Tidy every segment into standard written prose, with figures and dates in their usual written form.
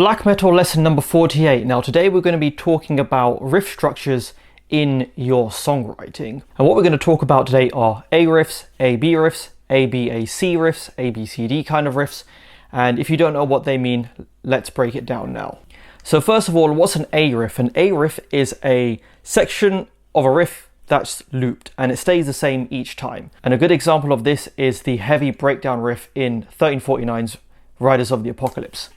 Black metal lesson number 48. Now today we're going to be talking about riff structures in your songwriting. And what we're going to talk about today are A riffs, A B riffs, A B A C riffs, A B C D kind of riffs. And if you don't know what they mean, let's break it down now. So first of all, what's an A riff? An A riff is a section of a riff that's looped and it stays the same each time. And a good example of this is the heavy breakdown riff in 1349's Riders of the Apocalypse.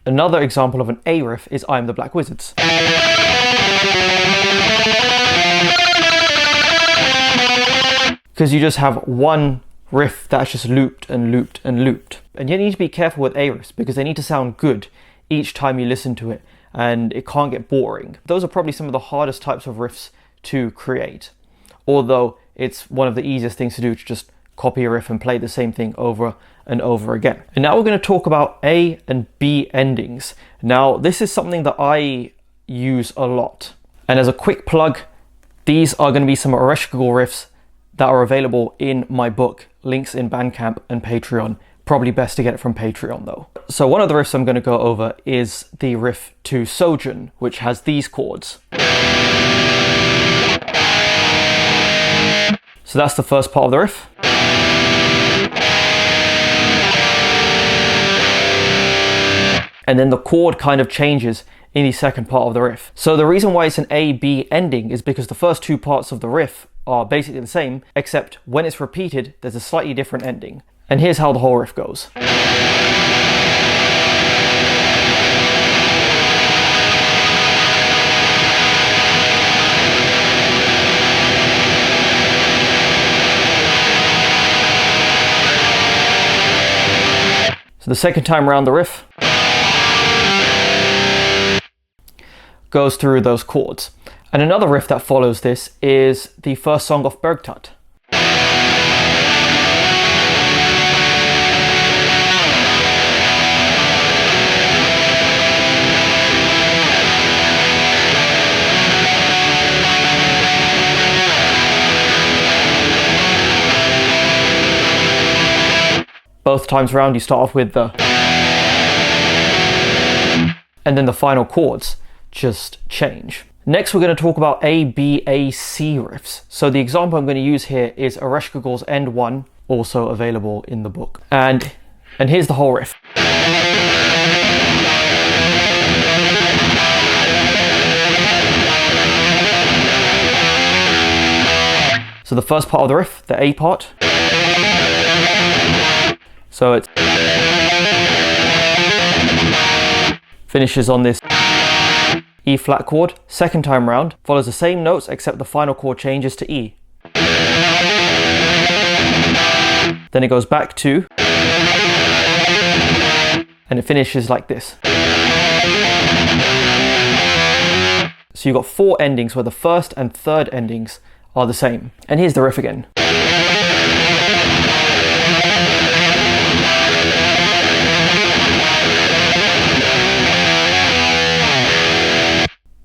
Another example of an A riff is I Am the Black Wizards. Because you just have one riff that's just looped and looped and looped. And you need to be careful with A riffs because they need to sound good each time you listen to it and it can't get boring. Those are probably some of the hardest types of riffs to create, although it's one of the easiest things to do to just copy a riff and play the same thing over and over again. And now we're going to talk about A and B endings. Now this is something that I use a lot. And as a quick plug, these are going to be some Ereshkigal riffs that are available in my book, links in Bandcamp and Patreon. Probably best to get it from Patreon though. So one of the riffs I'm going to go over is the riff to Sojourn, which has these chords. So that's the first part of the riff. And then the chord kind of changes in the second part of the riff. So the reason why it's an A-B ending is because the first two parts of the riff are basically the same, except when it's repeated, there's a slightly different ending. And here's how the whole riff goes. So the second time around the riff goes through those chords. And another riff that follows this is the first song off Bergtut. Both times around you start off with the, and then the final chords just change. Next we're going to talk about A, B, A, C riffs. So the example I'm going to use here is Ereshkigal's End 1, also available in the book. And here's the whole riff. So the first part of the riff, the A part. So it finishes on this E flat chord. Second time round follows the same notes except the final chord changes to E. Then it goes back to, and it finishes like this. So you've got four endings where the first and third endings are the same. And here's the riff again.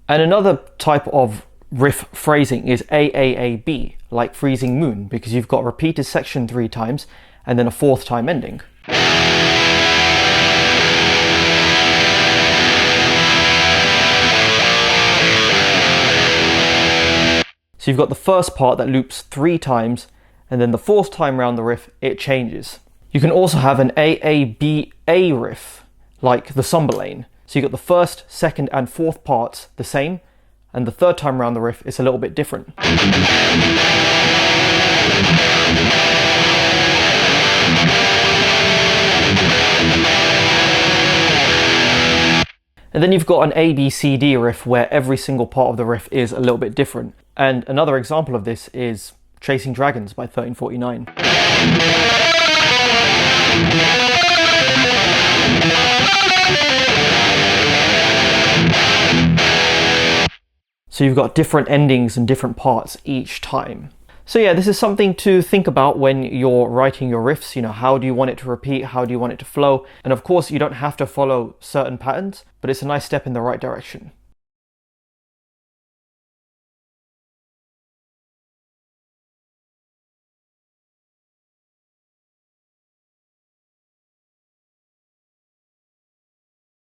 And another type of riff phrasing is AAAB, like Freezing Moon, because you've got repeated section 3 times and then a fourth time ending. So you've got the first part that loops 3 times and then the fourth time around the riff it changes. You can also have an AABA riff, like the Somber Lane. So you've got the first, second and fourth parts the same, and the third time around the riff it's a little bit different. And then you've got an ABCD riff where every single part of the riff is a little bit different. And another example of this is Chasing Dragons by 1349. So you've got different endings and different parts each time. So yeah, this is something to think about when you're writing your riffs. You know, how do you want it to repeat? How do you want it to flow? And of course, you don't have to follow certain patterns, but it's a nice step in the right direction.